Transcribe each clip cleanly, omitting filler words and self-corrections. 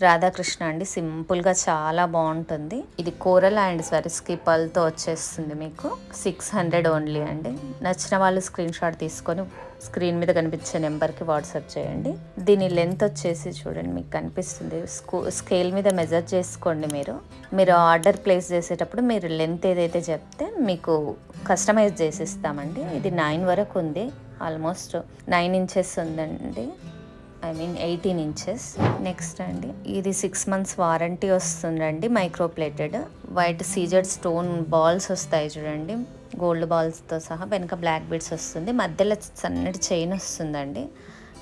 రాధాకృష్ణ అండి, సింపుల్గా చాలా బాగుంటుంది. ఇది కోరల్ అండ్ స్వరిస్కి పల్తో వచ్చేస్తుంది. మీకు 600 ఓన్లీ అండి. నచ్చిన వాళ్ళు స్క్రీన్ షాట్ తీసుకొని స్క్రీన్ మీద కనిపించే నెంబర్కి వాట్సాప్ చేయండి. దీని లెంత్ వచ్చేసి చూడండి, మీకు కనిపిస్తుంది. స్కేల్ మీద మెజర్ చేసుకోండి. మీరు ఆర్డర్ ప్లేస్ చేసేటప్పుడు మీరు లెంత్ ఏదైతే చెప్తే మీకు కస్టమైజ్ చేసి ఇస్తామండి. ఇది 9 వరకు ఉంది, ఆల్మోస్ట్ 9 ఇంచెస్ ఉందండి. 18 ఇంచెస్. నెక్స్ట్ అండి, ఇది 6 months వారంటీ వస్తుందండి. Micro plated white CZ stone balls వస్తాయి చూడండి, గోల్డ్ బాల్స్తో సహా. వెనక బ్లాక్ బీడ్స్ వస్తుంది, మధ్యలో సన్నటి చైన్ వస్తుందండి.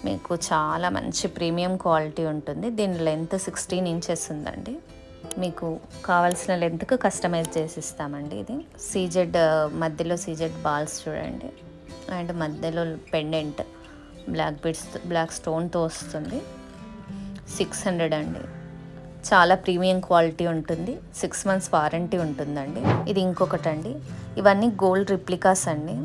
మీకు చాలా మంచి ప్రీమియం క్వాలిటీ ఉంటుంది. దీని లెంత్ 16 ఇంచెస్ ఉందండి. మీకు కావాల్సిన లెంత్కు కస్టమైజ్ చేసి ఇస్తామండి. ఇది సీజెడ్, మధ్యలో సీజెడ్ బాల్స్ చూడండి, అండ్ మధ్యలో పెండెంట్ బ్లాక్ బీడ్స్, బ్లాక్ స్టోన్తో వస్తుంది. 600 అండి. చాలా ప్రీమియం క్వాలిటీ ఉంటుంది. 6 months వారంటీ ఉంటుందండి. ఇది ఇంకొకటి అండి, ఇవన్నీ గోల్డ్ రిప్లికాస్ అండి.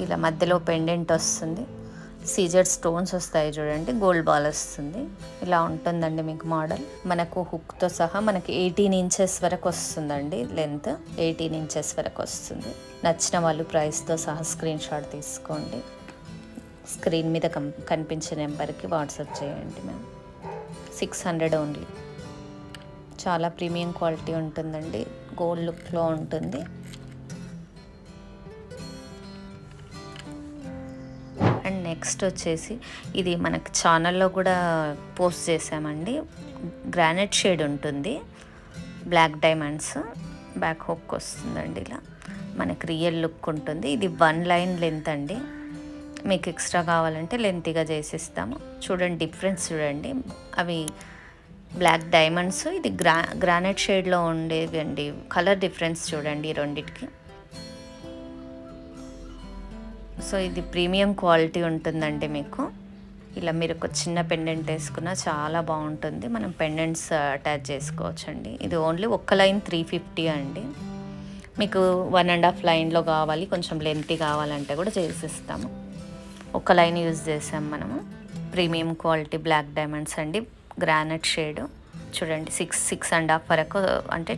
ఇలా మధ్యలో పెండెంట్ వస్తుంది, సీజెడ్ స్టోన్స్ వస్తాయి చూడండి, గోల్డ్ బాల్ వస్తుంది. ఇలా ఉంటుందండి మీకు మోడల్. మనకు హుక్తో సహా మనకి 18 ఇంచెస్ వరకు వస్తుందండి లెంత్. 18 ఇంచెస్ వరకు వస్తుంది. నచ్చిన వాళ్ళు ప్రైస్తో సహా స్క్రీన్ షాట్ తీసుకోండి. స్క్రీన్ మీద కనిపించే నెంబర్కి వాట్సాప్ చేయండి. మేము 600 ఓన్లీ. చాలా ప్రీమియం క్వాలిటీ ఉంటుందండి, గోల్డ్ లుక్లో ఉంటుంది. అండ్ నెక్స్ట్ వచ్చేసి ఇది మనకు ఛానల్లో కూడా పోస్ట్ చేసామండి. గ్రానైట్ షేడ్ ఉంటుంది, బ్లాక్ డైమండ్స్, బ్యాక్ హుక్ వస్తుందండి. ఇలా మనకి రియల్ లుక్ ఉంటుంది. ఇది 1 line లెంత్ అండి. మీకు ఎక్స్ట్రా కావాలంటే లెంతీగా చేసిస్తాము. చూడండి డిఫరెన్స్ చూడండి, అవి బ్లాక్ డైమండ్స్, ఇది గ్రానైట్ షేడ్లో ఉండేవి అండి. కలర్ డిఫరెన్స్ చూడండి ఈ రెండిటికి. సో ఇది ప్రీమియం క్వాలిటీ ఉంటుందండి మీకు. ఇలా మీరు ఒక చిన్న పెండెంట్ వేసుకున్నా చాలా బాగుంటుంది. మనం పెండెంట్స్ అటాచ్ చేసుకోవచ్చండి. ఇది ఓన్లీ ఒక్క లైన్ 350 అండి. మీకు 1.5 లైన్లో కావాలి, కొంచెం లెంతీ కావాలంటే కూడా చేసిస్తాము. ఒక లైన్ యూజ్ చేసాం మనము. ప్రీమియం క్వాలిటీ బ్లాక్ డైమండ్స్ అండి, గ్రానైట్ షేడ్ చూడండి. 6.5 వరకు, అంటే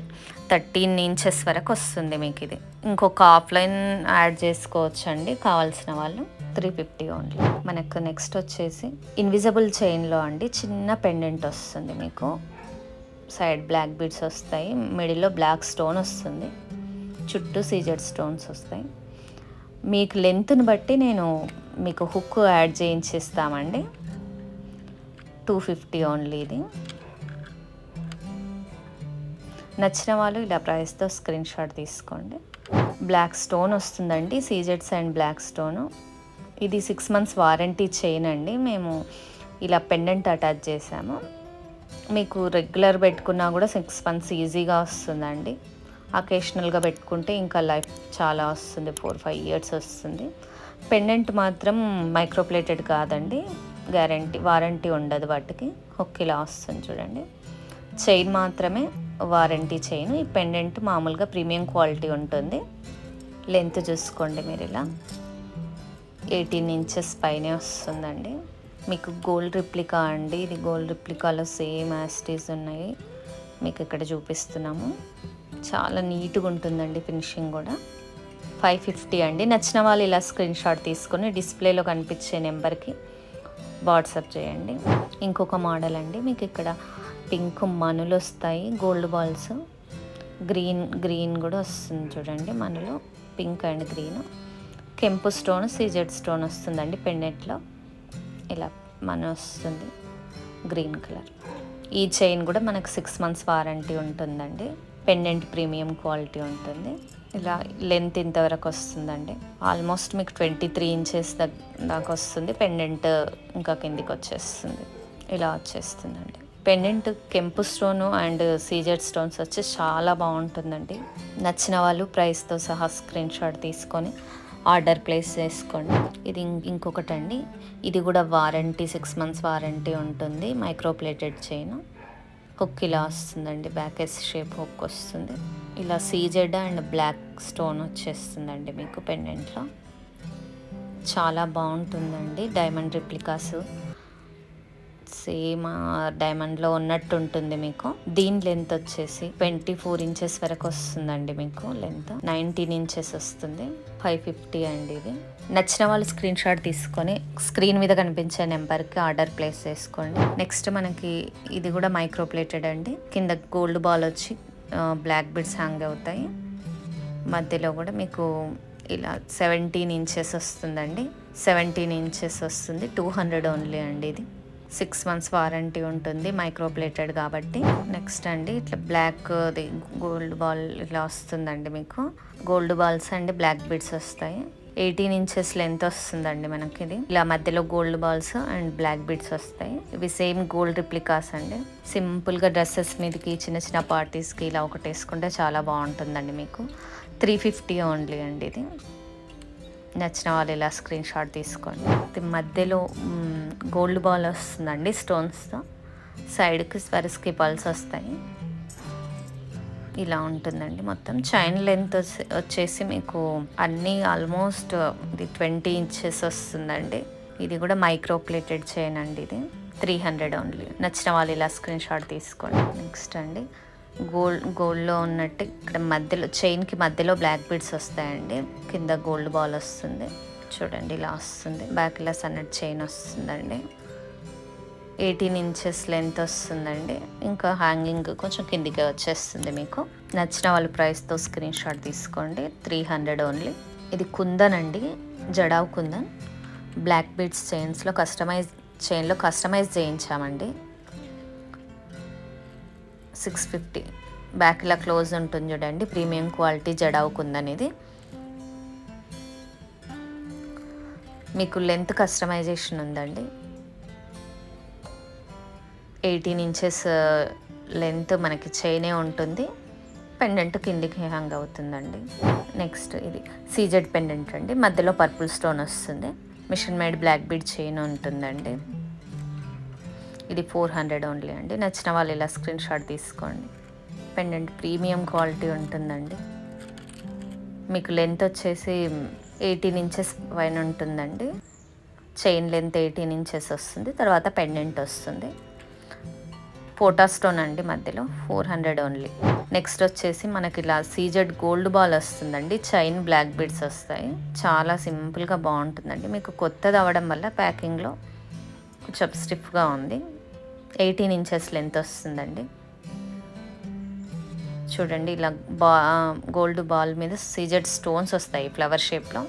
13 ఇంచెస్ వరకు వస్తుంది మీకు. ఇది ఇంకొక హాఫ్ లైన్ యాడ్ చేసుకోవచ్చు అండి కావాల్సిన వాళ్ళు. 350 ఓన్లీ. మనకు నెక్స్ట్ వచ్చేసి ఇన్విజిబుల్ చైన్లో అండి, చిన్న పెండెంట్ వస్తుంది మీకు. సైడ్ బ్లాక్ బీడ్స్ వస్తాయి, మిడిల్లో బ్లాక్ స్టోన్ వస్తుంది, చుట్టూ సీజెడ్ స్టోన్స్ వస్తాయి. మీకు లెంత్ని బట్టి నేను మీకు హుక్ యాడ్ చేయించిస్తామండి. 250 ఓన్లీ. ఇది నచ్చిన వాళ్ళు ఇలా ప్రైస్తో స్క్రీన్ షాట్ తీసుకోండి. బ్లాక్ స్టోన్ వస్తుందండి, సీజెడ్స్ అండ్ బ్లాక్ స్టోను. ఇది 6 months వారంటీ చైన్ అండి. మేము ఇలా పెండెంట్ అటాచ్ చేసాము. మీకు రెగ్యులర్ పెట్టుకున్నా కూడా 6 months ఈజీగా వస్తుందండి. అకేషనల్గా పెట్టుకుంటే ఇంకా లైఫ్ చాలా వస్తుంది, 4-5 years వస్తుంది. పెండెంట్ మాత్రం మైక్రోప్లేటెడ్ కాదండి, గ్యారంటీ వారంటీ ఉండదు వాటికి. హుక్ ఇలా వస్తుంది చూడండి. చైన్ మాత్రమే వారంటీ చైన్. ఈ పెండెంట్ మామూలుగా ప్రీమియం క్వాలిటీ ఉంటుంది. లెంత్ చూసుకోండి మీరు, ఇలా 18 ఇంచెస్ పైనే వస్తుందండి. మీకు గోల్డ్ రిప్లికా అండి. ఇది గోల్డ్ రిప్లికాలో సేమ్ యాస్టీస్ ఉన్నాయి, మీకు ఇక్కడ చూపిస్తున్నాము. చాలా నీట్గా ఉంటుందండి ఫినిషింగ్ కూడా. 550 అండి. నచ్చిన వాళ్ళు ఇలా స్క్రీన్ షాట్ తీసుకొని డిస్ప్లేలో కనిపించే నెంబర్కి వాట్సాప్ చేయండి. ఇంకొక మోడల్ అండి, మీకు ఇక్కడ పింక్ మనులు వస్తాయి, గోల్డ్ బాల్స్, గ్రీన్ కూడా వస్తుంది చూడండి. మనులు పింక్ అండ్ గ్రీన్, కెంపు స్టోన్, సీజెడ్ స్టోన్ వస్తుందండి పెండెంట్లో. ఇలా మన వస్తుంది గ్రీన్ కలర్. ఈ చైన్ కూడా మనకు 6 months వారంటీ ఉంటుందండి. పెండెంట్ ప్రీమియం క్వాలిటీ ఉంటుంది. ఇలా లెంత్ ఇంతవరకు వస్తుందండి. ఆల్మోస్ట్ మీకు 23 ఇంచెస్ దాకా వస్తుంది. పెండెంట్ ఇంకా కిందికి వచ్చేస్తుంది, ఇలా వచ్చేస్తుందండి. పెండెంట్ కెంపు స్టోను అండ్ సీజెడ్ స్టోన్స్ వచ్చి చాలా బాగుంటుందండి. నచ్చిన వాళ్ళు ప్రైస్తో సహా స్క్రీన్ షాట్ తీసుకొని ఆర్డర్ ప్లేస్ చేసుకోండి. ఇది ఇంకొకటి అండి, ఇది కూడా వారంటీ 6 months వారంటీ ఉంటుంది. Micro plated chain. హుక్ ఇలా వస్తుందండి, బ్యాక్ ఎస్ షేప్ హుక్ వస్తుంది. ఇలా సీజెడ్ అండ్ బ్లాక్ స్టోన్ వచ్చేస్తుందండి మీకు పెండెంట్లో. చాలా బాగుంటుందండి. డైమండ్ రిప్లికాస్ సేమ్ డైమండ్లో ఉన్నట్టు ఉంటుంది మీకు. దీని లెంత్ వచ్చేసి 24 ఇంచెస్ వరకు వస్తుందండి మీకు. లెంత్ 19 ఇంచెస్ వస్తుంది. 550 అండి ఇది. నచ్చిన వాళ్ళు స్క్రీన్ షాట్ తీసుకొని స్క్రీన్ మీద కనిపించే నెంబర్కి ఆర్డర్ ప్లేస్ చేసుకోండి. నెక్స్ట్ మనకి ఇది కూడా మైక్రో ప్లేటెడ్ అండి. కింద గోల్డ్ బాల్ వచ్చి బ్లాక్ బిడ్స్ హ్యాంగ్ అవుతాయి. మధ్యలో కూడా మీకు ఇలా 17 ఇంచెస్ వస్తుందండి. 17 ఇంచెస్ వస్తుంది. 200 ఓన్లీ అండి. ఇది 6 months వారంటీ ఉంటుంది, మైక్రో ప్లేటెడ్ కాబట్టి. నెక్స్ట్ అండి ఇట్లా బ్లాక్ గోల్డ్ బాల్ ఇలా వస్తుందండి మీకు. గోల్డ్ బాల్స్ అండి బ్లాక్ బిడ్స్ వస్తాయి. 18 ఇంచెస్ లెంత్ వస్తుందండి మనకి. ఇది ఇలా మధ్యలో gold balls and black beads వస్తాయి. ఇవి సేమ్ గోల్డ్ రిప్లికాస్ అండి. సింపుల్గా డ్రెస్సెస్ మీదకి చిన్న చిన్న పార్టీస్కి ఇలా ఒకటి వేసుకుంటే చాలా బాగుంటుందండి మీకు. 350 ఓన్లీ అండి. ఇది నచ్చిన వాళ్ళు ఇలా స్క్రీన్ షాట్ తీసుకోండి. ఇది మధ్యలో గోల్డ్ బాల్ వస్తుందండి స్టోన్స్తో. సైడ్కి స్వెరస్కి పల్స్ వస్తాయి. ఇలా ఉంటుందండి మొత్తం. చైన్ లెంత్ వచ్చేసి మీకు అన్నీ ఆల్మోస్ట్ ఇది 20 ఇంచెస్ వస్తుందండి. ఇది కూడా మైక్రో ప్లేటెడ్ చైన్ అండి. ఇది 300 ఓన్లీ. నచ్చిన వాళ్ళు ఇలా స్క్రీన్ షాట్ తీసుకోండి. నెక్స్ట్ అండి గోల్డ్లో ఉన్నట్టు ఇక్కడ మధ్యలో చైన్కి మధ్యలో బ్లాక్ బీడ్స్ వస్తాయండి. కింద గోల్డ్ బాల్ వస్తుంది చూడండి, ఇలా వస్తుంది. బ్యాక్ ఇలా సన్నటి చైన్ వస్తుందండి. 18 ఇంచెస్ లెంత్ వస్తుందండి. ఇంకా హ్యాంగింగ్ కొంచెం కిందికి వచ్చేస్తుంది మీకు. నచ్చిన వాళ్ళ ప్రైస్తో స్క్రీన్ షాట్ తీసుకోండి. 300 ఓన్లీ. ఇది కుందన్ అండి, జడావ్ కుందన్. బ్లాక్ బీడ్స్ చైన్లో కస్టమైజ్ చేయించామండి. 650. బ్యాక్ ఇలా క్లోజ్ ఉంటుంది చూడండి. ప్రీమియం క్వాలిటీ జడావ్ కుందన్ ఇది. మీకు లెంత్ కస్టమైజేషన్ ఉందండి. 18 ఇంచెస్ లెంత్ మనకి చైనే ఉంటుంది. పెండెంట్ కిందికి హ్యాంగ్ అవుతుందండి. నెక్స్ట్ ఇది సీజెడ్ పెండెంట్ అండి. మధ్యలో పర్పుల్ స్టోన్ వస్తుంది. Machine made black bead chain ఉంటుందండి. ఇది 400 ఓన్లీ అండి. నచ్చిన వాళ్ళు ఇలా స్క్రీన్ షాట్ తీసుకోండి. పెండెంట్ ప్రీమియం క్వాలిటీ ఉంటుందండి. మీకు లెంత్ వచ్చేసి 18 ఇంచెస్ పైన ఉంటుందండి. చైన్ లెంత్ 18 ఇంచెస్ వస్తుంది. తర్వాత పెండెంట్ వస్తుంది. పోటా స్టోన్ అండి మధ్యలో. 400 ఓన్లీ. నెక్స్ట్ వచ్చేసి మనకి ఇలా సీజెడ్ గోల్డ్ బాల్ వస్తుందండి. చైన్ బ్లాక్ బీడ్స్ వస్తాయి. చాలా సింపుల్గా బాగుంటుందండి. మీకు కొత్తది అవ్వడం వల్ల ప్యాకింగ్లో కొంచెం స్టిఫ్గా ఉంది. 18 ఇంచెస్ లెంత్ వస్తుందండి. చూడండి ఇలా గోల్డ్ బాల్ మీద సీజెడ్ స్టోన్స్ వస్తాయి ఫ్లవర్ షేప్లో.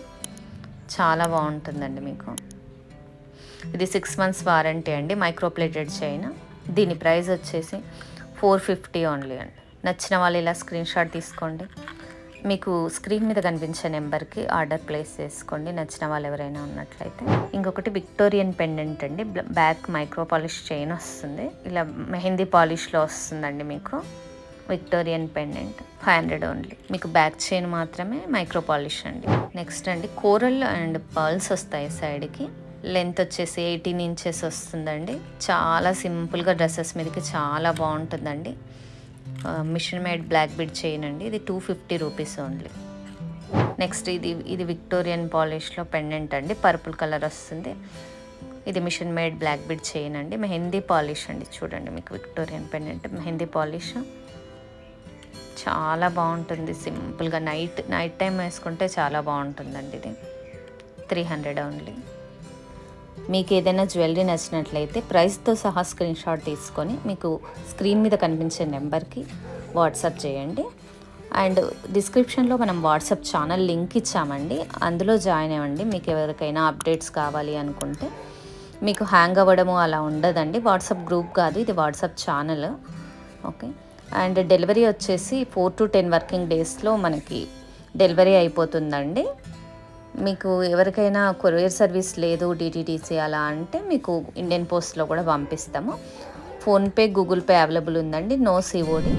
చాలా బాగుంటుందండి మీకు. ఇది 6 months వారంటీ అండి. Micro plated chain. దీని ప్రైస్ వచ్చేసి 450 ఓన్లీ అండి. నచ్చిన వాళ్ళు ఇలా స్క్రీన్ షాట్ తీసుకోండి. మీకు స్క్రీన్ మీద కనిపించే నెంబర్కి ఆర్డర్ ప్లేస్ చేసుకోండి నచ్చిన వాళ్ళు ఎవరైనా ఉన్నట్లయితే. ఇంకొకటి విక్టోరియన్ పెండెంట్ అండి. బ్యాక్ మైక్రో పాలిష్ చైన్ వస్తుంది. ఇలా మెహందీ పాలిష్లో వస్తుందండి మీకు. Victorian pendant 500 only. మీకు బ్యాక్ చైన్ మాత్రమే మైక్రో పాలిష్ అండి. నెక్స్ట్ అండి కోరల్ అండ్ పర్ల్స్ వస్తాయి సైడ్కి. లెంత్ వచ్చేసి 18 ఇంచెస్ వస్తుందండి. చాలా సింపుల్గా డ్రెస్సెస్ మీదకి చాలా బాగుంటుందండి. Machine made black bead chain అండి. ఇది 250 రూపీస్ ఓన్లీ. నెక్స్ట్ ఇది విక్టోరియన్ పాలిష్లో పెండెంట్ అండి. పర్పుల్ కలర్ వస్తుంది. ఇది machine made black bead chain అండి. మెహందీ పాలిష్ అండి. చూడండి మీకు విక్టోరియన్ పెండెంట్ మెహందీ పాలిష్ చాలా బాగుంటుంది. సింపుల్గా నైట్ టైం వేసుకుంటే చాలా బాగుంటుందండి. ఇది 300 ఓన్లీ. మీకు ఏదైనా జ్యువెలరీ నచ్చినట్లయితే ప్రైస్తో సహా స్క్రీన్ షాట్ తీసుకొని మీకు స్క్రీన్ మీద కనిపించే నెంబర్కి వాట్సాప్ చేయండి. అండ్ డిస్క్రిప్షన్లో మనం వాట్సాప్ ఛానల్ లింక్ ఇచ్చామండి. అందులో జాయిన్ అవ్వండి. మీకు ఎవరికైనా అప్డేట్స్ కావాలి అనుకుంటే. మీకు హ్యాంగ్ అవ్వడము అలా ఉండదండి. వాట్సాప్ గ్రూప్ కాదు, ఇది WhatsApp channel. Okay. And delivery వచ్చేసి 4 to 10 వర్కింగ్ డేస్లో మనకి డెలివరీ అయిపోతుందండి. మీకు ఎవరికైనా కొరియర్ సర్వీస్ లేదు డిటిడిసి అలా అంటే మీకు ఇండియన్ పోస్ట్లో కూడా పంపిస్తాము. ఫోన్పే, గూగుల్ పే అవైలబుల్ ఉందండి. No COD.